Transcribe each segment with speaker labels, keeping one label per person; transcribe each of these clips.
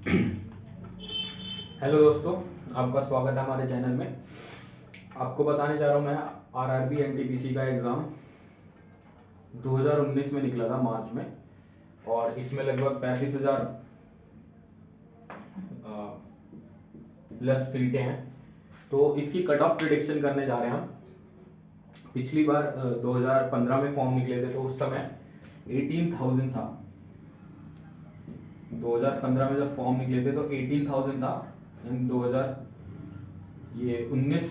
Speaker 1: Hello दोस्तों, आपका स्वागत है हमारे चैनल में। आपको बताने जा रहा हूँ मैं आरआरबी एनटीपीसी का एग्ज़ाम 2019 में निकला था मार्च में, और इसमें लगभग 35,000 प्लस सीटें हैं। तो इसकी कट ऑफ प्रिडिक्शन करने जा रहे हैं हम। पिछली बार 2015 में फॉर्म निकले थे तो उस समय 18,000 था। 2015 में जब फॉर्म निकले थे तो 18,000 था। एंड 2019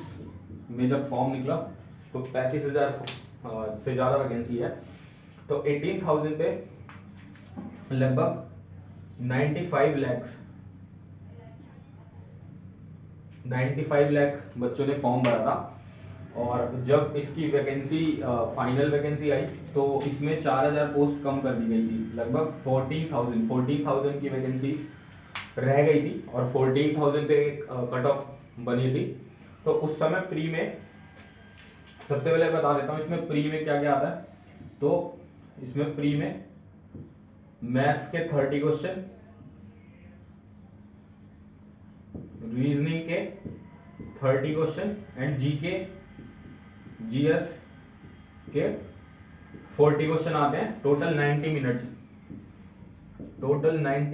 Speaker 1: में जब फॉर्म निकला तो 35,000 से ज़्यादा वैकेंसी है। तो 18,000 पे लगभग 95 लाख बच्चों ने फॉर्म भरा था। और जब इसकी वैकेंसी फाइनल वैकेंसी आई तो इसमें 4,000 पोस्ट कम कर दी गई थी। लगभग 14,000 की वैकेंसी रह गई थी और 14,000 पे कट ऑफ बनी थी। तो उस समय प्री में, सबसे पहले बता देता हूँ इसमें प्री में क्या क्या आता है। तो इसमें प्री में मैथ्स के 30 क्वेश्चन, रीजनिंग के 30 क्वेश्चन एंड जीएस के 40 क्वेश्चन आते हैं। टोटल 90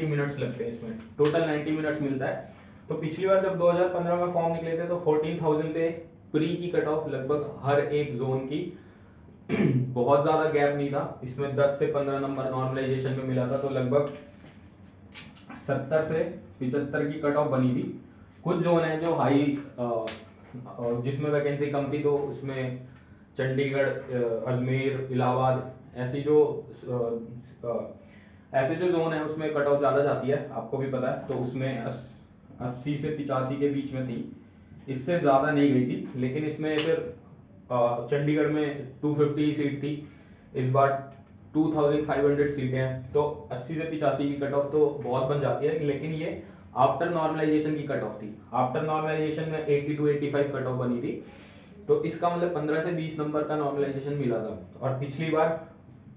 Speaker 1: मिनट्स लगते हैं इसमें। टोटल 90 मिनट्स मिलता है। तो पिछली बार जब 2015 में फॉर्म निकले थे तो 14,000 पे प्री की कट ऑफ लगभग हर एक जोन की बहुत ज्यादा गैप नहीं था। इसमें 10 से 15 नंबर नॉर्मलाइजेशन में मिला था। तो लगभग 70 से 75 की कट ऑफ बनी थी। कुछ जोन है जो हाई, जिसमें वैकेंसी कम थी, तो उसमें चंडीगढ़, अजमेर, इलाहाबाद, ऐसे जो जोन है उसमें कट ऑफ ज्यादा जाती है, आपको भी पता है। तो उसमें 80 से 85 के बीच में थी, इससे ज्यादा नहीं गई थी। लेकिन इसमें फिर चंडीगढ़ में 250 सीट थी, इस बार 2,500 सीटें हैं। तो 80 से 85 की कट ऑफ तो बहुत बन जाती है। लेकिन ये आफ्टर नॉर्मलाइजेशन की कट ऑफ थी। आफ्टर नॉर्मलाइजेशन में 80 to 85 कट ऑफ बनी थी। तो इसका मतलब 15 से 20 नंबर का नॉर्मलाइजेशन मिला था। और पिछली बार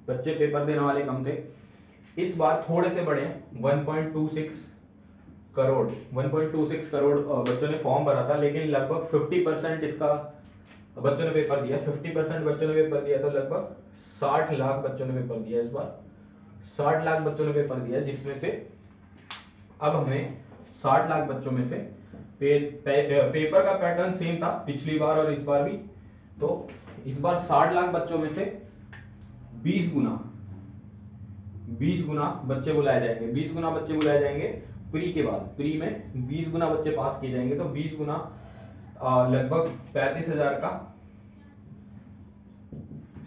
Speaker 1: बच्चे पेपर देने वाले कम थे, इस बार थोड़े से बड़े हैं। 1.26 करोड़ बच्चों ने फॉर्म भरा था। लेकिन लगभग 50% इसका बच्चों ने पेपर दिया। 50% बच्चों ने पेपर दिया, तो लगभग 60 लाख बच्चों ने पेपर दिया इस बार। 60 लाख बच्चों ने पेपर दिया, जिसमें से अब हमें 60 लाख बच्चों में से पेपर का पैटर्न सेम था पिछली बार और इस बार भी। तो इस बार 60 लाख बच्चों में से 20 गुना बच्चे बुलाए जाएंगे। 20 गुना बच्चे बुलाए जाएंगे प्री के बाद। प्री में 20 गुना बच्चे पास किए जाएंगे। तो 20 गुना लगभग 35,000 का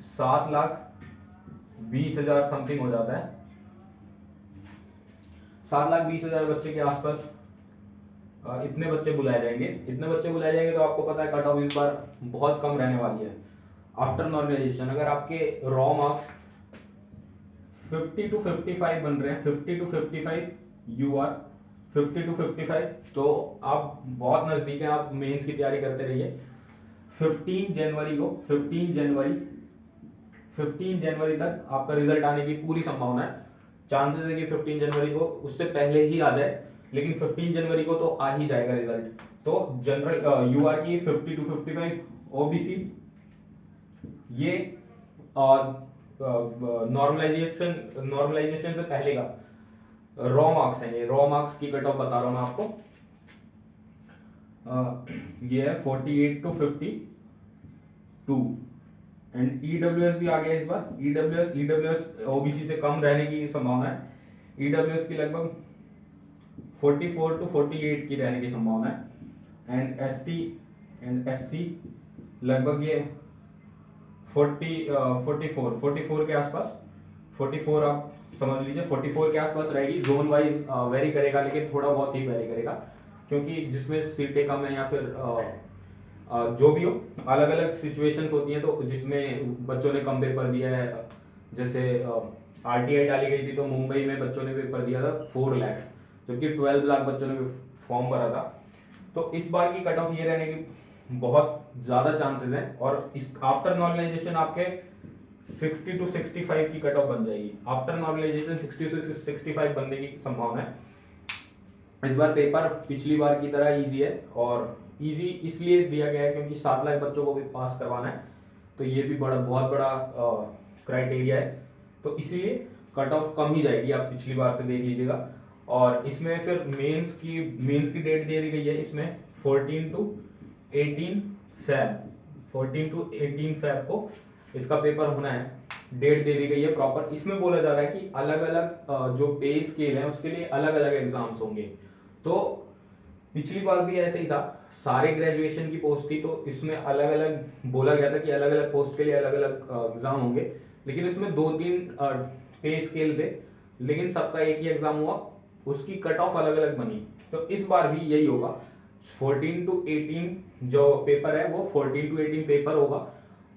Speaker 1: 7,20,000 समथिंग हो जाता है। 7,20,000 बच्चे के आसपास इतने बच्चे बुलाए जाएंगे। तो आपको पता है कट ऑफ इस बार बहुत कम रहने वाली है। आफ्टर नॉर्मलाइजेशन अगर आपके रॉ मार्क्स 50 to 55 बन रहे हैं, 50 to 55 यू आर 50 to 55, तो आप बहुत नजदीक हैं। आप मेंस की तैयारी करते रहिए। 15 जनवरी तक आपका रिजल्ट आने की पूरी संभावना है। चांसेस है कि 15 जनवरी को, उससे पहले ही आ जाए, लेकिन 15 जनवरी को तो आ ही जाएगा रिजल्ट। तो जनरल यूआर की 50 to 55, ओबीसी ये नॉर्मलाइजेशन से पहले का रॉ मार्क्स है। ये रॉ मार्क्स की कट ऑफ बता रहा हूं मैं आपको। ये है 48 to 52। एंड ईडब्ल्यूएस भी आ गया इस बार। ईडब्ल्यूएस ओबीसी से कम रहने की संभावना है। ईडब्ल्यूएस की लगभग 44 to 48 की रहने की संभावना है। एंड एसटी एंड एससी लगभग ये 44 के आसपास, 44 आप समझ लीजिए, 44 के आसपास रहेगी। जोन वाइज वेरी करेगा, लेकिन थोड़ा बहुत ही वेरी करेगा, क्योंकि जिसमें सीटें कम है या फिर जो भी हो, अलग अलग सिचुएशंस होती हैं। तो जिसमें बच्चों ने कम पेपर दिया है, जैसे आरटीआई डाली गई थी तो मुंबई में बच्चों ने पेपर दिया था 4 लाख, जबकि 12 लाख बच्चों ने फॉर्म भरा था। तो इस बार की कट ऑफ ये रहने की बहुत ज्यादा चांसेस हैं। और इस आफ्टर नॉर्मलाइजेशन आपके 60 to 65 की कट ऑफ बन जाएगी। आफ्टर नॉर्मलाइजेशन 60 to 65 बनने की संभावना है। इस बार पेपर पिछली बार की तरह इजी है, और इजी इसलिए दिया गया है क्योंकि 7 लाख बच्चों को भी पास करवाना है, तो ये भी बड़ा बहुत बड़ा क्राइटेरिया है, तो इसीलिए कट ऑफ कम ही जाएगी, आप पिछली बार से देख लीजिएगा। और इसमें फिर मेंस की डेट दे दी गई है इसमें 14 टू 18 फैब 14 टू 18 फैब को इसका पेपर होना है, डेट दे दी गई है प्रॉपर। इसमें बोला जा रहा है कि अलग अलग जो पे स्केल है उसके लिए अलग अलग एग्जाम्स होंगे। तो पिछली बार भी ऐसे ही था, सारे ग्रेजुएशन की पोस्ट थी, तो इसमें अलग अलग बोला गया था कि अलग अलग पोस्ट के लिए अलग अलग एग्जाम होंगे, लेकिन इसमें 2-3 पे स्केल थे, लेकिन सबका एक ही एग्जाम हुआ, उसकी कट ऑफ अलग अलग बनी। तो इस बार भी यही होगा, 14 टू 18 जो पेपर है वो 14 टू 18 पेपर होगा,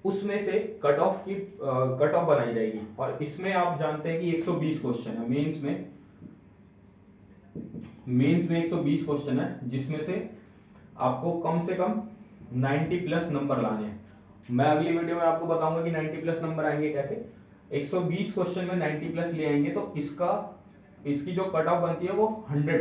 Speaker 1: उसमें से कट ऑफ बनाई जाएगी। और इसमें आप जानते हैं कि 120 क्वेश्चन है मेंस में 120 क्वेश्चन है, जिसमें से आपको कम से कम 90 प्लस नंबर लाने हैं। मैं अगली वीडियो में आपको बताऊंगा कि 90 प्लस नंबर आएंगे कैसे। 120 क्वेश्चन में 90 प्लस ले आएंगे तो इसकी जो कट ऑफ बनती है वो 100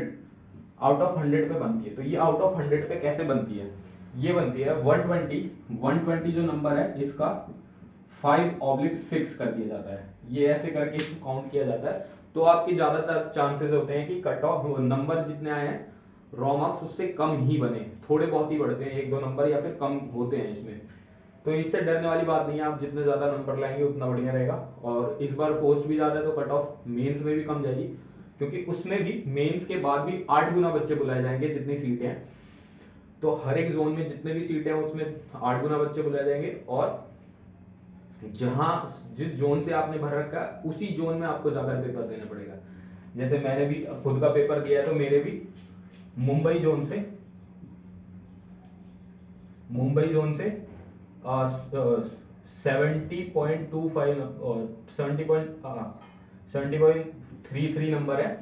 Speaker 1: आउट ऑफ 100 पे बनती है। तो ये आउट ऑफ 100 पे कैसे बनती है, ये बनती है 120 जो नंबर है इसका 5/6 कर दिया जाता है, ये ऐसे करके इसको काउंट किया जाता है। तो आपके ज्यादातर चांसेस होते हैं कि कट ऑफ नंबर जितने आए हैं रॉ मार्क्स उससे कम ही बने, थोड़े बहुत ही बढ़ते हैं, 1-2 नंबर या फिर कम होते हैं इसमें। तो इससे डरने वाली बात नहीं है, आप जितने ज्यादा नंबर लाएंगे उतना बढ़िया रहेगा। और इस बार पोस्ट भी ज्यादा है तो कट ऑफ मेंस में भी कम जाएगी, क्योंकि उसमें भी मेंस के बाद भी 8 गुना बच्चे बुलाए जाएंगे जितनी सीटें हैं। तो हर एक जोन में जितने भी सीटें हैं उसमें 8 गुना बच्चे बुलाए जाएंगे, और जिस जोन से आपने भर रखा है उसी जोन में आपको जाकर पेपर देना पड़ेगा। जैसे मैंने भी खुद का पेपर दिया है, तो मेरे भी मुंबई जोन से 70.25 और 70.33 नंबर है,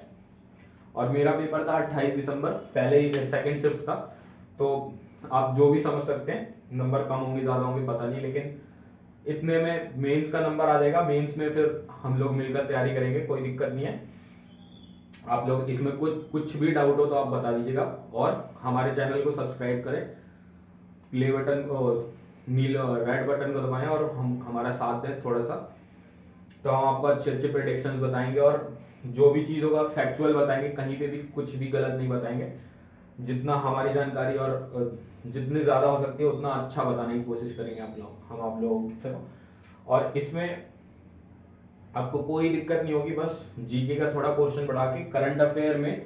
Speaker 1: और मेरा पेपर था 28 दिसंबर, पहले ही सेकंड शिफ्ट था। तो आप जो भी समझ सकते हैं, नंबर कम होंगे ज्यादा होंगे पता नहीं, लेकिन इतने में मेंस का नंबर आ जाएगा। मेंस में फिर हम लोग मिलकर तैयारी करेंगे, कोई दिक्कत नहीं है। आप लोग इसमें कुछ भी डाउट हो तो आप बता दीजिएगा, और हमारे चैनल को सब्सक्राइब करें, प्ले बटन रेड बटन को दबाएं, और हम हमारा साथ दें थोड़ा सा, तो हम आपको अच्छे अच्छे प्रेडिक्शंस बताएंगे, और जो भी चीज होगा फैक्चुअल बताएंगे, कहीं पे भी कुछ भी गलत नहीं बताएंगे। जितना हमारी जानकारी और जितनी ज्यादा हो सकती है उतना अच्छा बताने की कोशिश करेंगे हम आप लोगों से। और इसमें आपको कोई दिक्कत नहीं होगी, बस जीके का थोड़ा पोर्शन बढ़ा के करंट अफेयर में